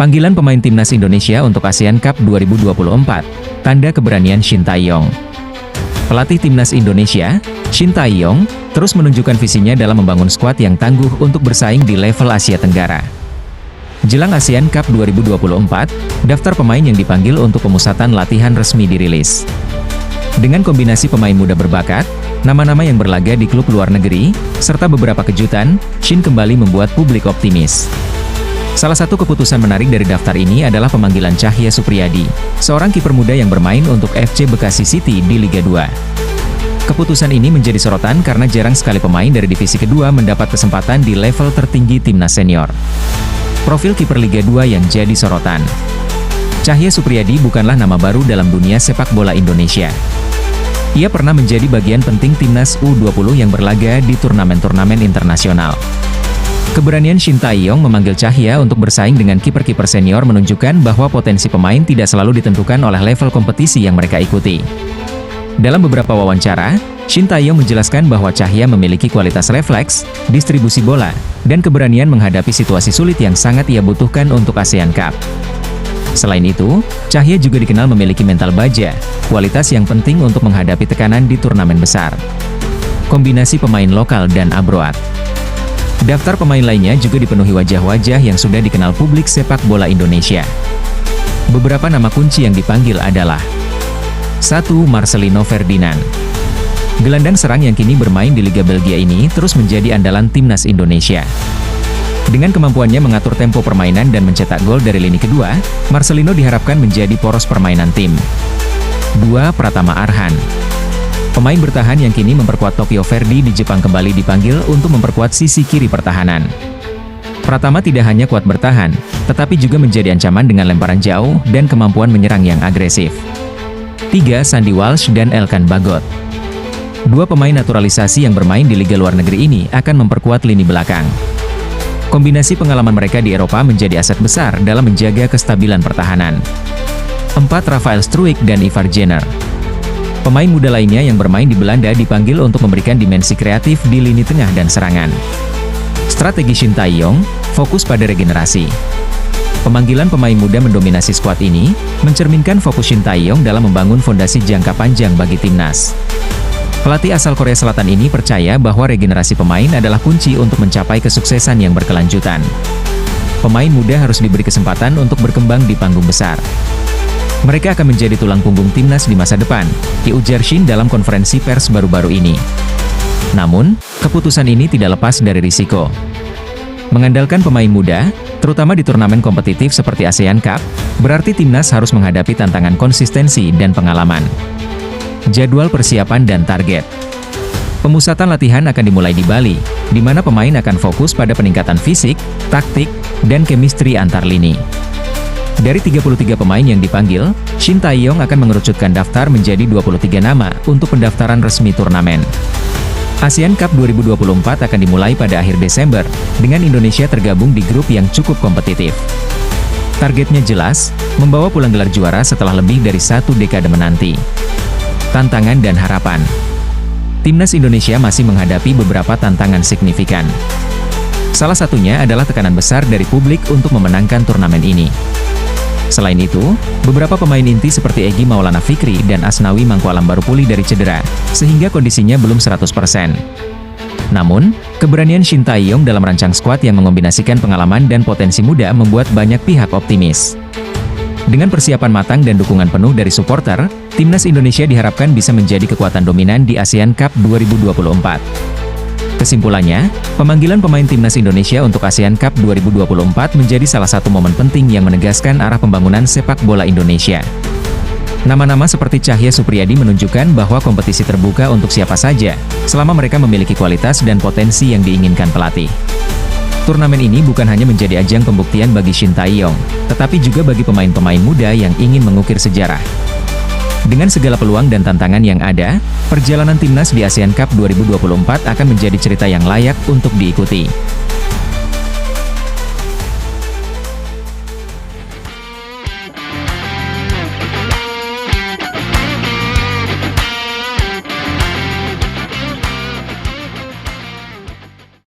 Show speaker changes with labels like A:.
A: Panggilan pemain timnas Indonesia untuk ASEAN Cup 2024, tanda keberanian Shin Tae-yong. Pelatih timnas Indonesia, Shin Tae-yong, terus menunjukkan visinya dalam membangun skuad yang tangguh untuk bersaing di level Asia Tenggara. Jelang ASEAN Cup 2024, daftar pemain yang dipanggil untuk pemusatan latihan resmi dirilis. Dengan kombinasi pemain muda berbakat, nama-nama yang berlaga di klub luar negeri, serta beberapa kejutan, Shin kembali membuat publik optimis. Salah satu keputusan menarik dari daftar ini adalah pemanggilan Cahya Supriyadi, seorang kiper muda yang bermain untuk FC Bekasi City di Liga 2. Keputusan ini menjadi sorotan karena jarang sekali pemain dari divisi kedua mendapat kesempatan di level tertinggi timnas senior. Profil kiper Liga 2 yang jadi sorotan. Cahya Supriyadi bukanlah nama baru dalam dunia sepak bola Indonesia. Ia pernah menjadi bagian penting timnas U20 yang berlaga di turnamen-turnamen internasional. Keberanian Shin Tae-yong memanggil Cahya untuk bersaing dengan kiper-kiper senior menunjukkan bahwa potensi pemain tidak selalu ditentukan oleh level kompetisi yang mereka ikuti. Dalam beberapa wawancara, Shin Tae-yong menjelaskan bahwa Cahya memiliki kualitas refleks, distribusi bola, dan keberanian menghadapi situasi sulit yang sangat ia butuhkan untuk ASEAN Cup. Selain itu, Cahya juga dikenal memiliki mental baja, kualitas yang penting untuk menghadapi tekanan di turnamen besar. Kombinasi pemain lokal dan abroad. Daftar pemain lainnya juga dipenuhi wajah-wajah yang sudah dikenal publik sepak bola Indonesia. Beberapa nama kunci yang dipanggil adalah 1. Marcelino Ferdinand. Gelandang serang yang kini bermain di Liga Belgia ini terus menjadi andalan timnas Indonesia. Dengan kemampuannya mengatur tempo permainan dan mencetak gol dari lini kedua, Marcelino diharapkan menjadi poros permainan tim. 2. Pratama Arhan. Pemain bertahan yang kini memperkuat Tokyo Verdy di Jepang kembali dipanggil untuk memperkuat sisi kiri pertahanan. Pratama tidak hanya kuat bertahan, tetapi juga menjadi ancaman dengan lemparan jauh dan kemampuan menyerang yang agresif. 3. Sandy Walsh dan Elkan Bagot. Dua pemain naturalisasi yang bermain di liga luar negeri ini akan memperkuat lini belakang. Kombinasi pengalaman mereka di Eropa menjadi aset besar dalam menjaga kestabilan pertahanan. 4. Rafael Struijk dan Ivar Jenner. Pemain muda lainnya yang bermain di Belanda dipanggil untuk memberikan dimensi kreatif di lini tengah dan serangan. Strategi Shin Tae-yong fokus pada regenerasi. Pemanggilan pemain muda mendominasi skuad ini mencerminkan fokus Shin Tae-yong dalam membangun fondasi jangka panjang bagi timnas. Pelatih asal Korea Selatan ini percaya bahwa regenerasi pemain adalah kunci untuk mencapai kesuksesan yang berkelanjutan. Pemain muda harus diberi kesempatan untuk berkembang di panggung besar. Mereka akan menjadi tulang punggung timnas di masa depan, ujar Shin dalam konferensi pers baru-baru ini. Namun, keputusan ini tidak lepas dari risiko. Mengandalkan pemain muda, terutama di turnamen kompetitif seperti ASEAN Cup, berarti timnas harus menghadapi tantangan konsistensi dan pengalaman. Jadwal persiapan dan target. Pemusatan latihan akan dimulai di Bali, di mana pemain akan fokus pada peningkatan fisik, taktik, dan chemistry antar lini. Dari 33 pemain yang dipanggil, Shin Tae-yong akan mengerucutkan daftar menjadi 23 nama untuk pendaftaran resmi turnamen. ASEAN Cup 2024 akan dimulai pada akhir Desember, dengan Indonesia tergabung di grup yang cukup kompetitif. Targetnya jelas, membawa pulang gelar juara setelah lebih dari 1 dekade menanti. Tantangan dan harapan. Timnas Indonesia masih menghadapi beberapa tantangan signifikan. Salah satunya adalah tekanan besar dari publik untuk memenangkan turnamen ini. Selain itu, beberapa pemain inti seperti Egy Maulana Fikri dan Asnawi Mangkualam baru pulih dari cedera, sehingga kondisinya belum 100%. Namun, keberanian Shin Tae-yong dalam merancang skuad yang mengombinasikan pengalaman dan potensi muda membuat banyak pihak optimis. Dengan persiapan matang dan dukungan penuh dari supporter, timnas Indonesia diharapkan bisa menjadi kekuatan dominan di ASEAN Cup 2024. Kesimpulannya, pemanggilan pemain timnas Indonesia untuk ASEAN Cup 2024 menjadi salah satu momen penting yang menegaskan arah pembangunan sepak bola Indonesia. Nama-nama seperti Cahya Supriyadi menunjukkan bahwa kompetisi terbuka untuk siapa saja, selama mereka memiliki kualitas dan potensi yang diinginkan pelatih. Turnamen ini bukan hanya menjadi ajang pembuktian bagi Shin Tae-yong, tetapi juga bagi pemain-pemain muda yang ingin mengukir sejarah. Dengan segala peluang dan tantangan yang ada, perjalanan timnas di ASEAN Cup 2024 akan menjadi cerita yang layak untuk diikuti.